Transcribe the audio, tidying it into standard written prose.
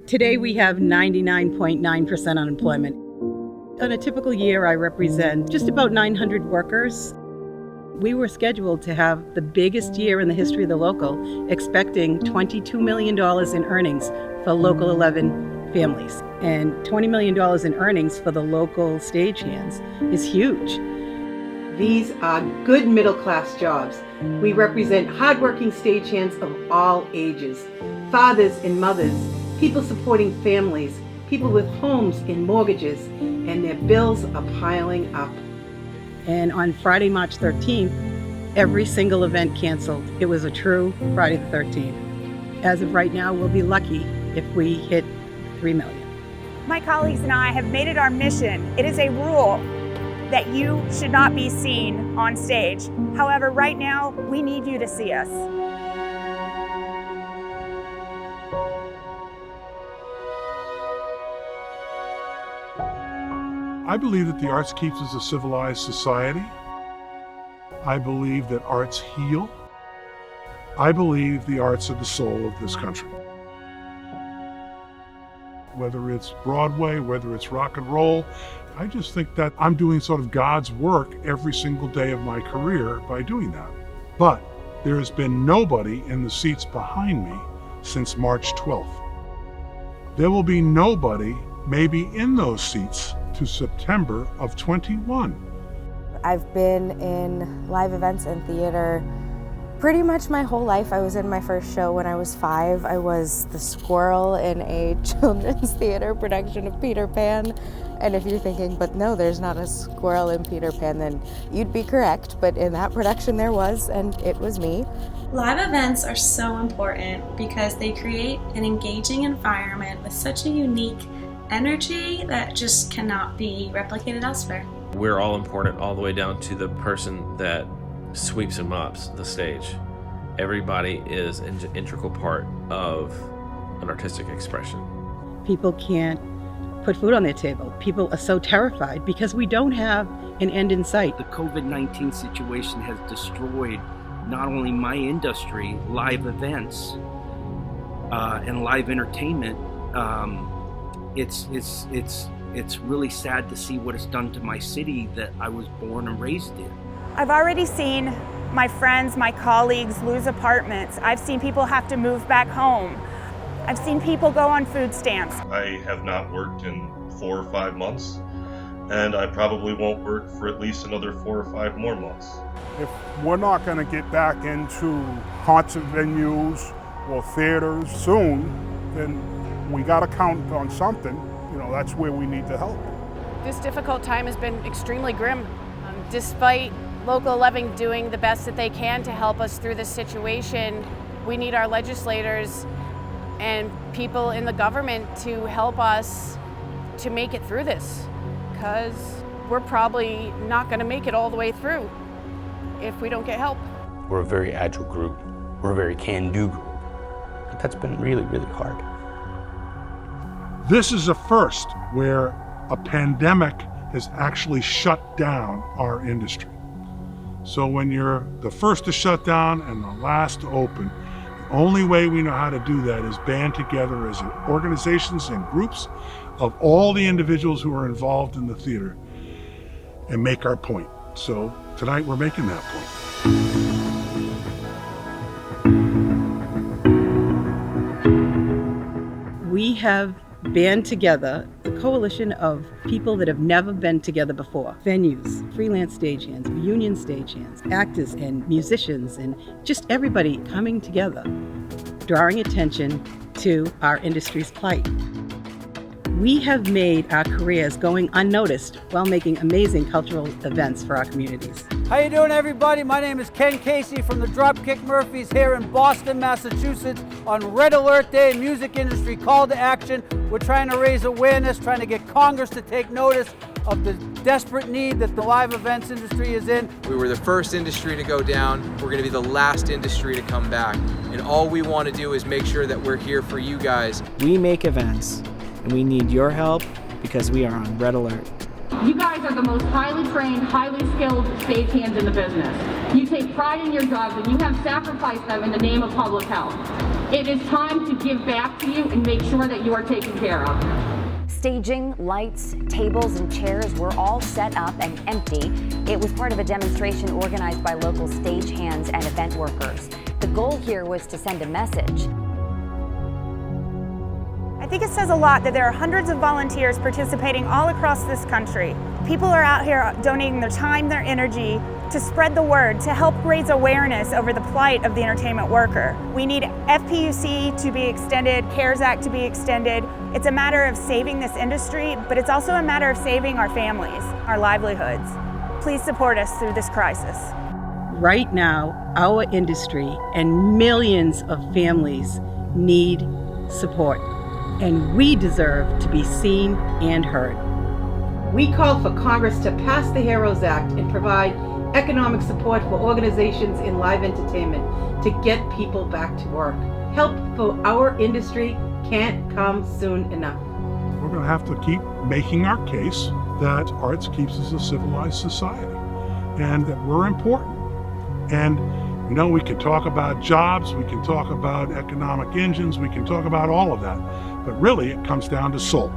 Today we have 99.9% unemployment. On a typical year, I represent just about 900 workers. We were scheduled to have the biggest year in the history of the local, expecting $22 million in earnings for Local 11 families. And $20 million in earnings for the local stagehands is huge. These are good middle-class jobs. We represent hardworking stagehands of all ages, fathers and mothers, people supporting families, people with homes and mortgages, and their bills are piling up. And on Friday, March 13th, every single event canceled. It was a true Friday the 13th. As of right now, we'll be lucky if we hit 3 million. My colleagues and I have made it our mission. It is a rule that you should not be seen on stage. However, right now, we need you to see us. I believe that the arts keeps us a civilized society. I believe that arts heal. I believe the arts are the soul of this country. Whether it's Broadway, whether it's rock and roll, I just think that I'm doing sort of God's work every single day of my career by doing that. But there has been nobody in the seats behind me since March 12th. There will be nobody maybe in those seats to September of 21. I've been in live events and theater pretty much my whole life. I was in my first show when I was 5. I was the squirrel in a children's theater production of Peter Pan. And if you're thinking, but no, there's not a squirrel in Peter Pan, then you'd be correct. But in that production there was, and it was me. Live events are so important because they create an engaging environment with such a unique energy that just cannot be replicated elsewhere. We're all important, all the way down to the person that sweeps and mops the stage. Everybody is an integral part of an artistic expression. People can't put food on their table. People are so terrified because we don't have an end in sight. The COVID-19 situation has destroyed not only my industry, live events, and live entertainment. It's really sad to see what it's done to my city that I was born and raised in. I've already seen my friends, my colleagues lose apartments. I've seen people have to move back home. I've seen people go on food stamps. I have not worked in 4 or 5 months, and I probably won't work for at least another 4 or 5 more months. If we're not going to get back into concert venues or theaters soon, then we got to count on something. You know, that's where we need the help. This difficult time has been extremely grim. Despite Local 11 doing the best that they can to help us through this situation, we need our legislators and people in the government to help us to make it through this, because we're probably not going to make it all the way through if we don't get help. We're a very agile group. We're a very can-do group. But that's been really, really hard. This is a first where a pandemic has actually shut down our industry. So when you're the first to shut down and the last to open, the only way we know how to do that is band together as organizations and groups of all the individuals who are involved in the theater and make our point. So tonight we're making that point. We have band together the coalition of people that have never been together before. Venues, freelance stagehands, union stagehands, actors and musicians, and just everybody coming together, drawing attention to our industry's plight. We have made our careers going unnoticed while making amazing cultural events for our communities. How you doing, everybody? My name is Ken Casey from the Dropkick Murphys here in Boston, Massachusetts on Red Alert Day, Music Industry Call to Action. We're trying to raise awareness, trying to get Congress to take notice of the desperate need that the live events industry is in. We were the first industry to go down. We're going to be the last industry to come back. And all we want to do is make sure that we're here for you guys. We make events, and we need your help because we are on Red Alert. You guys are the most highly trained, highly skilled stagehands in the business. You take pride in your jobs and you have sacrificed them in the name of public health. It is time to give back to you and make sure that you are taken care of. Staging, lights, tables, and chairs were all set up and empty. It was part of a demonstration organized by local stagehands and event workers. The goal here was to send a message. I think it says a lot that there are hundreds of volunteers participating all across this country. People are out here donating their time, their energy to spread the word, to help raise awareness over the plight of the entertainment worker. We need FPUC to be extended, CARES Act to be extended. It's a matter of saving this industry, but it's also a matter of saving our families, our livelihoods. Please support us through this crisis. Right now, our industry and millions of families need support, and we deserve to be seen and heard. We call for Congress to pass the HEROES Act and provide economic support for organizations in live entertainment to get people back to work. Help for our industry can't come soon enough. We're going to have to keep making our case that arts keeps us a civilized society and that we're important. And you know, we can talk about jobs, we can talk about economic engines, we can talk about all of that, but really it comes down to soul.